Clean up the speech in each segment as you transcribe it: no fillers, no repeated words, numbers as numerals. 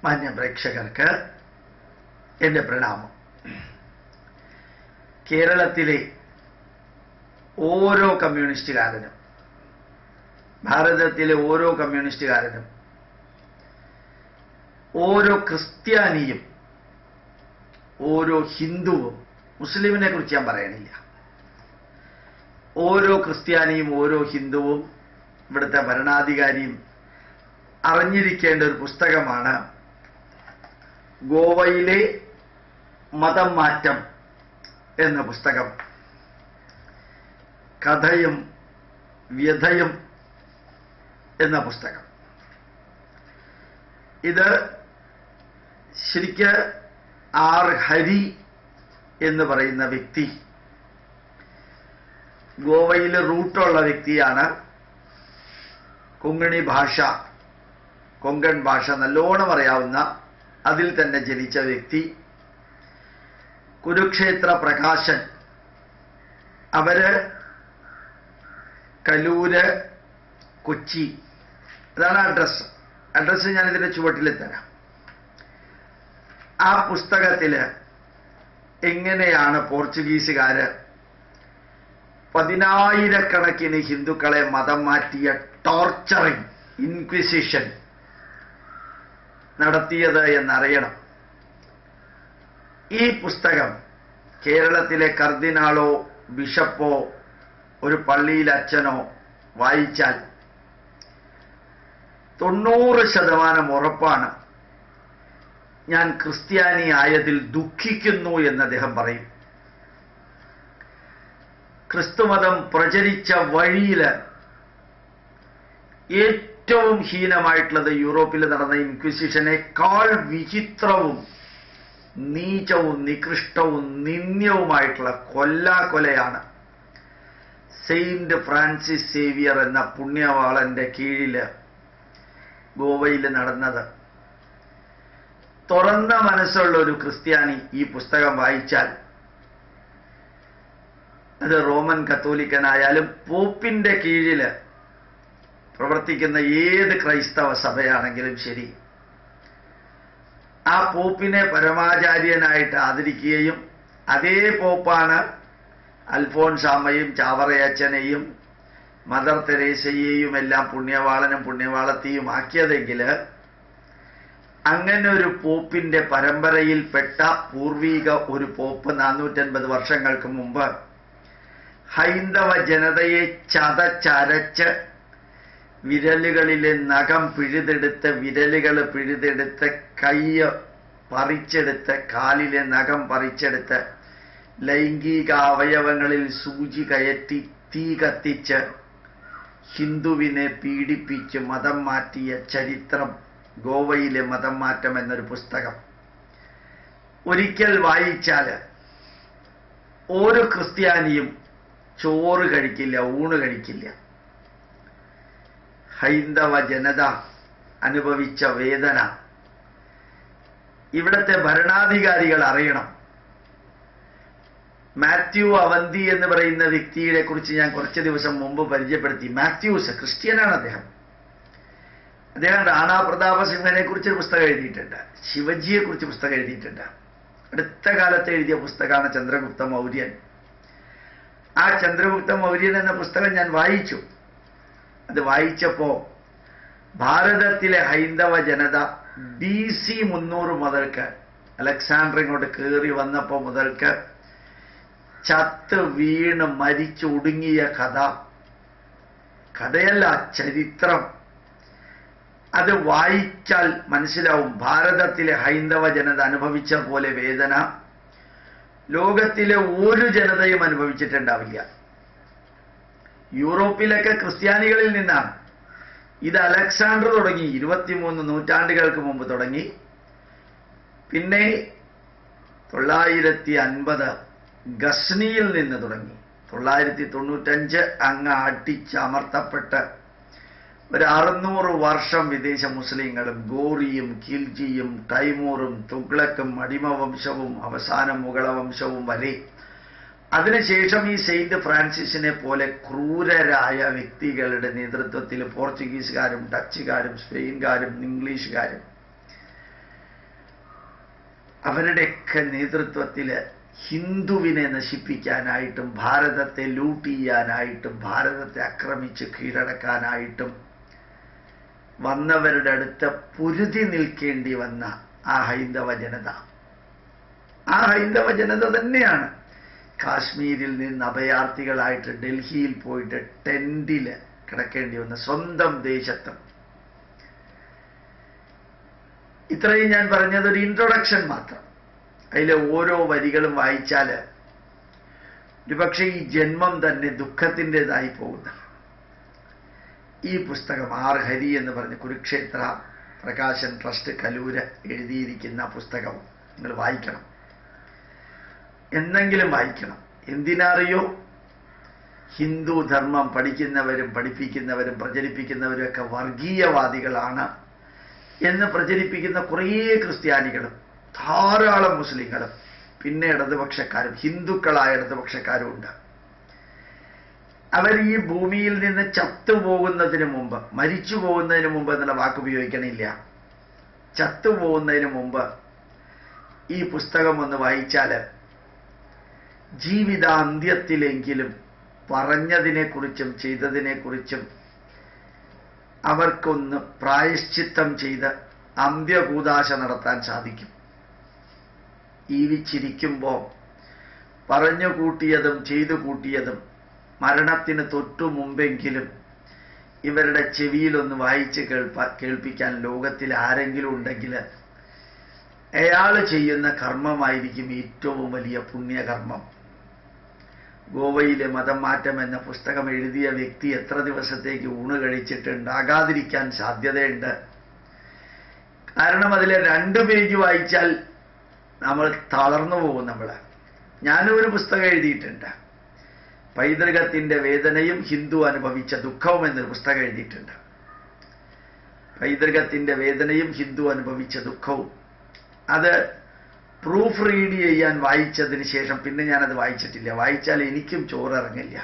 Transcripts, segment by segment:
മാന്യ പ്രേക്ഷകർക്ക് എൻ്റെ പ്രണാമം. കേരളത്തിലെ ഓരോ കമ്മ്യൂണിസ്റ്റുകാരനും, ഭാരതത്തിലെ ഓരോ കമ്മ്യൂണിസ്റ്റുകാരനും, ഓരോ ക്രിസ്ത്യാനിയും, ഓരോ ഹിന്ദുവും, മുസ്ലിമിനെ കുറിച്ച് ഞാൻ പറയണില്ല, ഓരോ ക്രിസ്ത്യാനിയും ഓരോ ഹിന്ദുവും ഇവിടുത്തെ ഭരണാധികാരിയും അറിഞ്ഞിരിക്കേണ്ട ഒരു പുസ്തകമാണ് ഗോവയിലെ മതം മാറ്റം എന്ന പുസ്തകം. കഥയും വ്യഥയും എന്ന പുസ്തകം. ഇത് ശരിക്ക് ആർ ഹരി എന്ന് പറയുന്ന വ്യക്തി ഗോവയിൽ റൂട്ടുള്ള വ്യക്തിയാണ്. കൊങ്കണി ഭാഷ, കൊങ്കൺ ഭാഷ നല്ലോണം അറിയാവുന്ന, അതിൽ തന്നെ ജനിച്ച വ്യക്തി. കുരുക്ഷേത്ര പ്രകാശൻ, അവര് കലൂര്, കൊച്ചി, അതാണ് അഡ്രസ്സ് ഞാൻ ഇതിന്റെ ചുവട്ടിൽ തരാം. ആ പുസ്തകത്തില് എങ്ങനെയാണ് പോർച്ചുഗീസുകാര് 10,000-കണക്കിന് ഹിന്ദുക്കളെ മതം മാറ്റിയ ടോർച്ചറിങ്, ഇൻക്വിസിഷൻ നടത്തിയത് എന്നറിയണം. ഈ പുസ്തകം കേരളത്തിലെ കർദിനാളോ ബിഷപ്പോ ഒരു പള്ളിയിൽ അച്ഛനോ വായിച്ചാൽ 90% ഉറപ്പാണ് ഞാൻ ക്രിസ്ത്യാനി ആയതിൽ ദുഃഖിക്കുന്നു എന്ന് അദ്ദേഹം പറയും. ക്രിസ്തുമതം പ്രചരിച്ച വഴിയിൽ ഏറ്റവും ഹീനമായിട്ടുള്ളത് യൂറോപ്പിൽ നടന്ന ഇൻക്വിസിഷനേക്കാൾ വിചിത്രവും നീചവും നികൃഷ്ടവും നിന്ദ്യവുമായിട്ടുള്ള കൊലയാണ് സെയിന്റ് ഫ്രാൻസിസ് സേവിയർ എന്ന പുണ്യവാളന്റെ കീഴിൽ ഗോവയിൽ നടന്നത്. തുറന്ന മനസ്സുള്ള ഒരു ക്രിസ്ത്യാനി ഈ പുസ്തകം വായിച്ചാൽ, അത് റോമൻ കത്തോലിക്കനായാലും പോപ്പിന്റെ കീഴിൽ പ്രവർത്തിക്കുന്ന ഏത് ക്രൈസ്തവ സഭയാണെങ്കിലും ശരി, ആ പോപ്പിനെ പരമാചാര്യനായിട്ട് ആദരിക്കുകയും അതേ പോപ്പാണ് അൽഫോൻസാമ്മയും ചാവറയച്ചനെയും മദർ തെരേസയെയും എല്ലാം പുണ്യവാളനും പുണ്യവാളത്തെയും ആക്കിയതെങ്കിൽ, അങ്ങനെ ഒരു പോപ്പിന്റെ പരമ്പരയിൽപ്പെട്ട പൂർവീക ഒരു പോപ്പ് 450 വർഷങ്ങൾക്ക് മുമ്പ് ഹൈന്ദവ ജനതയെ ചതച്ചരച്ച് വിരലുകളിലെ നഖം പിഴുതെടുത്ത്, വിരലുകൾ പിഴുതെടുത്ത്, കൈ പറിച്ചെടുത്ത്, കാലിലെ നഖം പറിച്ചെടുത്ത്, ലൈംഗിക അവയവങ്ങളിൽ സൂചി കയറ്റി തീ കത്തിച്ച് ഹിന്ദുവിനെ പീഡിപ്പിച്ച് മതം മാറ്റിയ ചരിത്രം ഗോവയിലെ മതം മാറ്റം എന്നൊരു പുസ്തകം ഒരിക്കൽ വായിച്ചാൽ ഒരു ക്രിസ്ത്യാനിയും ചോറ് കഴിക്കില്ല, ഊണ് കഴിക്കില്ല. ഹൈന്ദവ ജനത അനുഭവിച്ച വേദന ഇവിടുത്തെ ഭരണാധികാരികൾ അറിയണം. മാത്യു അവന്തി എന്ന് പറയുന്ന വ്യക്തിയെ കുറിച്ച് ഞാൻ കുറച്ച് ദിവസം മുമ്പ് പരിചയപ്പെടുത്തി. മാത്യൂസ് ക്രിസ്ത്യനാണ്. അദ്ദേഹം റാണാ പ്രതാപ സിംഹനെ കുറിച്ച് പുസ്തകം എഴുതിയിട്ടുണ്ട്, ശിവജിയെ കുറിച്ച് പുസ്തകം എഴുതിയിട്ടുണ്ട്. അടുത്ത കാലത്ത് എഴുതിയ പുസ്തകമാണ് ചന്ദ്രഗുപ്ത മൗര്യൻ. ആ ചന്ദ്രഗുപ്ത മൗര്യൻ എന്ന പുസ്തകം ഞാൻ വായിച്ചു. അത് വായിച്ചപ്പോ ഭാരതത്തിലെ ഹൈന്ദവ ജനത BC 300 മുതൽക്ക്, അലക്സാണ്ടർ ഇങ്ങോട്ട് കയറി വന്നപ്പോ മുതൽക്ക് ചത്ത് വീണ് മരിച്ചൊടുങ്ങിയ കഥയല്ല, ചരിത്രം. അത് വായിച്ചാൽ മനസ്സിലാവും. ഭാരതത്തിലെ ഹൈന്ദവ ജനത അനുഭവിച്ച പോലെ വേദന ലോകത്തിലെ ഒരു ജനതയും അനുഭവിച്ചിട്ടുണ്ടാവില്ല. യൂറോപ്പിലൊക്കെ ക്രിസ്ത്യാനികളിൽ നിന്നാണ്. ഇത് അലക്സാണ്ടർ തുടങ്ങി 23 നൂറ്റാണ്ടുകൾക്ക് മുമ്പ് തുടങ്ങി. പിന്നെ 950 ഗസ്നിയിൽ നിന്ന് തുടങ്ങി. 995 അങ്ങ് അടിച്ചമർത്തപ്പെട്ട് ഒരു 600 വർഷം വിദേശ മുസ്ലിങ്ങളും ഗോറിയും ഖിൽജിയും തൈമൂറും തുഗ്ലക്കും അടിമവംശവും അവസാനം മുഗളവംശവും വരെ. അതിനുശേഷം ഈ സെയിന്റ് ഫ്രാൻസിസിനെ പോലെ ക്രൂരരായ വ്യക്തികളുടെ നേതൃത്വത്തിൽ പോർച്ചുഗീസുകാരും ഡച്ചുകാരും സ്പെയിൻകാരും ഇംഗ്ലീഷുകാരും അവരുടെയൊക്കെ നേതൃത്വത്തിൽ ഹിന്ദുവിനെ നശിപ്പിക്കാനായിട്ടും ഭാരതത്തെ ലൂട്ട് ചെയ്യാനായിട്ടും ഭാരതത്തെ ആക്രമിച്ച് കീഴടക്കാനായിട്ടും വന്നവരുടെ അടുത്ത് പൊരുതി നിൽക്കേണ്ടി വന്ന ആ ഹൈന്ദവ ജനത തന്നെയാണ് കാശ്മീരിൽ നിന്ന് അഭയാർത്ഥികളായിട്ട് ഡൽഹിയിൽ പോയിട്ട് ടെന്റിൽ കിടക്കേണ്ടി വന്ന സ്വന്തം ദേശത്ത്. ഇത്രയും ഞാൻ പറഞ്ഞത് ഒരു ഇൻട്രൊഡക്ഷൻ മാത്രം. അതിലെ ഓരോ വരികളും വായിച്ചാൽ ഒരുപക്ഷെ ഈ ജന്മം തന്നെ ദുഃഖത്തിൻ്റെതായി പോകുന്ന ഈ പുസ്തകം ആർ ഹരി എന്ന് പറഞ്ഞ് കുരുക്ഷേത്ര പ്രകാശൻ ട്രസ്റ്റ് കലൂര് എഴുതിയിരിക്കുന്ന പുസ്തകം നിങ്ങൾ വായിക്കണം, എന്തെങ്കിലും വായിക്കണം. എന്തിനറിയോ? ഹിന്ദു ധർമ്മം പഠിക്കുന്നവരും പഠിപ്പിക്കുന്നവരും പ്രചരിപ്പിക്കുന്നവരും ഒക്കെ വർഗീയവാദികളാണ് എന്ന് പ്രചരിപ്പിക്കുന്ന കുറേ ക്രിസ്ത്യാനികളും ധാരാളം മുസ്ലിങ്ങളും പിന്നെ ഇടതുപക്ഷക്കാരും ഹിന്ദുക്കളായ ഇടതുപക്ഷക്കാരും ഉണ്ട്. അവർ ഈ ഭൂമിയിൽ നിന്ന് ചത്തുപോകുന്നതിന് മുമ്പ്, മരിച്ചു പോകുന്നതിന് മുമ്പ് എന്നുള്ള വാക്ക് ഉപയോഗിക്കണില്ല, ചത്തുപോകുന്നതിന് മുമ്പ് ഈ പുസ്തകം ഒന്ന് വായിച്ചാൽ ജീവിതാന്ത്യത്തിലെങ്കിലും പറഞ്ഞതിനെക്കുറിച്ചും ചെയ്തതിനെക്കുറിച്ചും അവർക്കൊന്ന് പ്രായശ്ചിത്തം ചെയ്ത് അന്ത്യകൂദാശ നടത്താൻ സാധിക്കും. ജീവിച്ചിരിക്കുമ്പോൾ പറഞ്ഞു കൂട്ടിയതും ചെയ്തു കൂട്ടിയതും മരണത്തിന് തൊട്ടു മുമ്പെങ്കിലും ഇവരുടെ ചെവിയിലൊന്ന് വായിച്ച് കേൾപ്പിക്കാൻ ലോകത്തിൽ ആരെങ്കിലും ഉണ്ടെങ്കിൽ അയാൾ ചെയ്യുന്ന കർമ്മമായിരിക്കും ഏറ്റവും വലിയ പുണ്യകർമ്മം. ഗോവയിലെ മതം മാറ്റം എന്ന പുസ്തകം എഴുതിയ വ്യക്തി എത്ര ദിവസത്തേക്ക് ഊണ് കഴിച്ചിട്ടുണ്ടാകാതിരിക്കാൻ സാധ്യതയുണ്ട്. കാരണം അതിലെ 2 പേജ് വായിച്ചാൽ നമ്മൾ തളർന്നു പോകും. ഞാനും ഒരു പുസ്തകം എഴുതിയിട്ടുണ്ട്, പൈതൃകത്തിൻ്റെ വേദനയും ഹിന്ദു അനുഭവിച്ച ദുഃഖവും എന്നൊരു പുസ്തകം എഴുതിയിട്ടുണ്ട്. പൈതൃകത്തിൻ്റെ വേദനയും ഹിന്ദു അനുഭവിച്ച ദുഃഖവും. അത് പ്രൂഫ് റീഡ് ചെയ്യാൻ വായിച്ചതിന് ശേഷം പിന്നെ ഞാനത് വായിച്ചിട്ടില്ല. വായിച്ചാൽ എനിക്കും ചോറിറങ്ങില്ല.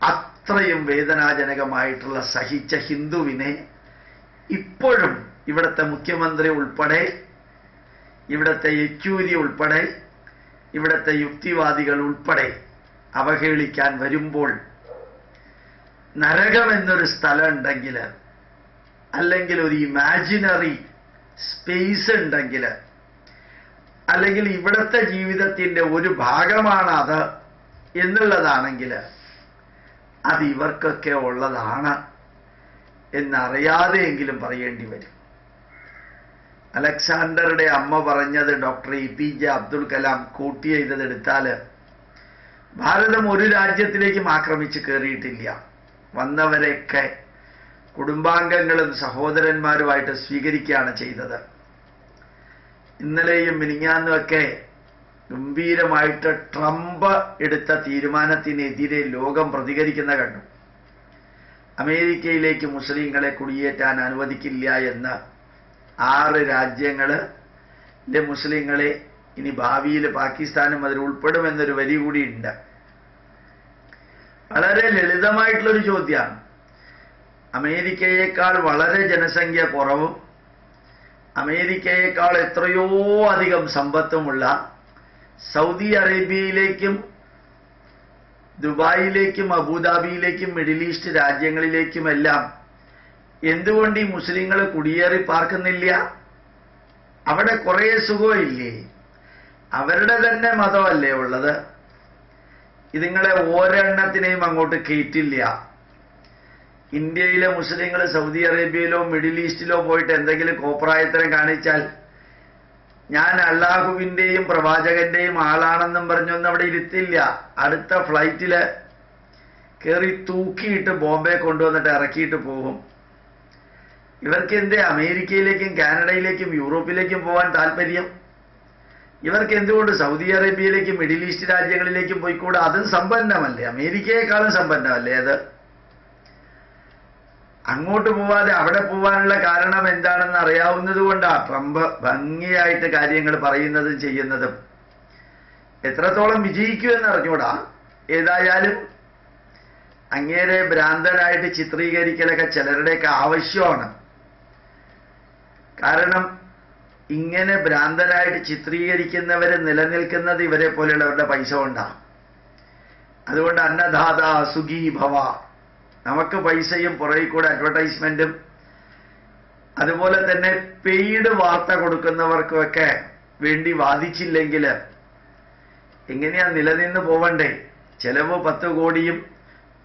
അത്രയും വേദനാജനകമായിട്ടുള്ള സഹിച്ച ഹിന്ദുവിനെ ഇപ്പോഴും ഇവിടുത്തെ മുഖ്യമന്ത്രി ഉൾപ്പെടെ, ഇവിടുത്തെ യെച്ചൂരി ഉൾപ്പെടെ, ഇവിടുത്തെ യുക്തിവാദികൾ ഉൾപ്പെടെ അവഹേളിക്കാൻ വരുമ്പോൾ നരകമെന്നൊരു സ്ഥലം ഉണ്ടെങ്കിൽ, അല്ലെങ്കിൽ ഒരു ഇമാജിനറി സ്പേസ് ഉണ്ടെങ്കിൽ, അല്ലെങ്കിൽ ഇവിടുത്തെ ജീവിതത്തിൻ്റെ ഒരു ഭാഗമാണ് അത് എന്നുള്ളതാണെങ്കിൽ അത് ഇവർക്കൊക്കെ ഉള്ളതാണ് എന്നറിയാതെയെങ്കിലും പറയേണ്ടി വരും. അലക്സാണ്ടറുടെ അമ്മ പറഞ്ഞത് doctor APJ Abdul Kalam quote ചെയ്തതെടുത്താൽ ഭാരതം ഒരു രാജ്യത്തിലേക്കും ആക്രമിച്ച് കയറിയിട്ടില്ല. വന്നവരെയൊക്കെ കുടുംബാംഗങ്ങളും സഹോദരന്മാരുമായിട്ട് സ്വീകരിക്കുകയാണ് ചെയ്തത്. ഇന്നലെയും മിനിഞ്ഞാന്നുമൊക്കെ ഗംഭീരമായിട്ട് ട്രംപ് എടുത്ത തീരുമാനത്തിനെതിരെ ലോകം പ്രതികരിക്കുന്ന കണ്ടു. അമേരിക്കയിലേക്ക് മുസ്ലിങ്ങളെ കുടിയേറ്റാൻ അനുവദിക്കില്ല എന്ന് 6 രാജ്യങ്ങളിലെ മുസ്ലിങ്ങളെ ഇനി ഭാവിയിൽ പാകിസ്ഥാനും അതിൽ ഉൾപ്പെടുമെന്നൊരു വരി കൂടിയുണ്ട്. വളരെ ലളിതമായിട്ടുള്ളൊരു ചോദ്യമാണ്. അമേരിക്കയേക്കാൾ വളരെ ജനസംഖ്യ കുറവും അമേരിക്കയേക്കാൾ എത്രയോ അധികം സമ്പത്തുമുള്ള സൗദി അറേബ്യയിലേക്കും ദുബായിലേക്കും അബുദാബിയിലേക്കും മിഡിൽ ഈസ്റ്റ് രാജ്യങ്ങളിലേക്കുമെല്ലാം എന്തുകൊണ്ട് ഈ മുസ്ലിങ്ങൾ കുടിയേറി പാർക്കുന്നില്ല? അവിടെ കുറേ സുഖമില്ലേ? അവരുടെ തന്നെ മതമല്ലേ ഉള്ളത്? ഇതിങ്ങളെ ഒരെണ്ണത്തിനെയും അങ്ങോട്ട് കയറ്റില്ല. ഇന്ത്യയിലെ മുസ്ലിങ്ങൾ സൗദി അറേബ്യയിലോ മിഡിൽ ഈസ്റ്റിലോ പോയിട്ട് എന്തെങ്കിലും കോപ്രായത്തരം കാണിച്ചാൽ ഞാൻ അള്ളാഹുവിൻ്റെയും പ്രവാചകന്റെയും ആളാണെന്നും പറഞ്ഞൊന്നും അവിടെ ഇരുത്തില്ല. അടുത്ത ഫ്ലൈറ്റിൽ കയറി തൂക്കിയിട്ട് ബോംബെ കൊണ്ടുവന്നിട്ട് ഇറക്കിയിട്ട് പോകും. ഇവർക്ക് എന്തേ അമേരിക്കയിലേക്കും കാനഡയിലേക്കും യൂറോപ്പിലേക്കും പോകാൻ താല്പര്യം? ഇവർക്ക് എന്തുകൊണ്ട് സൗദി അറേബ്യയിലേക്കും മിഡിൽ ഈസ്റ്റ് രാജ്യങ്ങളിലേക്കും പോയിക്കൂടെ? അതും സമ്പന്നമല്ലേ? അമേരിക്കയെക്കാളും സമ്പന്നമല്ലേ അത്? അങ്ങോട്ട് പോവാതെ അവിടെ പോവാനുള്ള കാരണം എന്താണെന്ന് അറിയാവുന്നത് കൊണ്ടാണ് ട്രംപ് ഭംഗിയായിട്ട് കാര്യങ്ങൾ പറയുന്നതും ചെയ്യുന്നതും. എത്രത്തോളം വിജയിക്കുമെന്ന് അറിഞ്ഞൂടാ. ഏതായാലും അങ്ങേരെ ഭ്രാന്തനായിട്ട് ചിത്രീകരിക്കലൊക്കെ ചിലരുടെയൊക്കെ ആവശ്യമാണ്. കാരണം ഇങ്ങനെ ഭ്രാന്തരായിട്ട് ചിത്രീകരിക്കുന്നവർ നിലനിൽക്കുന്നത് ഇവരെ പോലെയുള്ളവരുടെ പൈസ കൊണ്ടാണ്. അതുകൊണ്ട് അന്നദാത സുഖീ ഭവ, നമുക്ക് പൈസയും പുറകിൽ കൂടെ അഡ്വർടൈസ്മെന്റും അതുപോലെ തന്നെ പെയ്ഡ് വാർത്ത കൊടുക്കുന്നവർക്കൊക്കെ വേണ്ടി വാദിച്ചില്ലെങ്കിൽ എങ്ങനെയാ നിലനിന്ന് പോവണ്ടേ? ചെലവ് 10 കോടിയും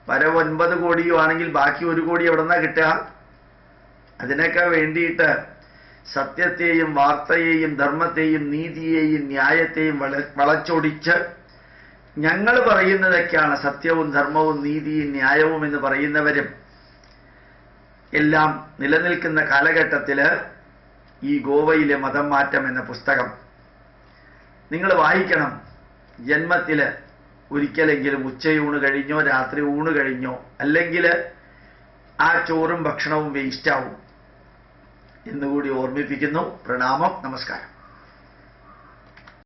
വരവ് 9 കോടിയും ആണെങ്കിൽ ബാക്കി 1 കോടി എവിടെന്നാ കിട്ടുക? അതിനൊക്കെ വേണ്ടിയിട്ട് സത്യത്തെയും വാർത്തയെയും ധർമ്മത്തെയും നീതിയെയും ന്യായത്തെയും വളച്ചൊടിച്ച് ഞങ്ങൾ പറയുന്നതൊക്കെയാണ് സത്യവും ധർമ്മവും നീതിയും ന്യായവും എന്ന് പറയുന്നവരും എല്ലാം നിലനിൽക്കുന്ന കാലഘട്ടത്തിൽ ഈ ഗോവയിലെ മതം മാറ്റം എന്ന പുസ്തകം നിങ്ങൾ വായിക്കണം. ജന്മത്തിൽ ഒരിക്കലെങ്കിലും ഉച്ചയൂണ് കഴിഞ്ഞോ രാത്രി ഊണ് കഴിഞ്ഞോ അല്ലെങ്കിൽ ആ ചോറും ഭക്ഷണവും വേസ്റ്റാവും എന്നുകൂടി ഓർമ്മിപ്പിക്കുന്നു. പ്രണാമം, നമസ്കാരം.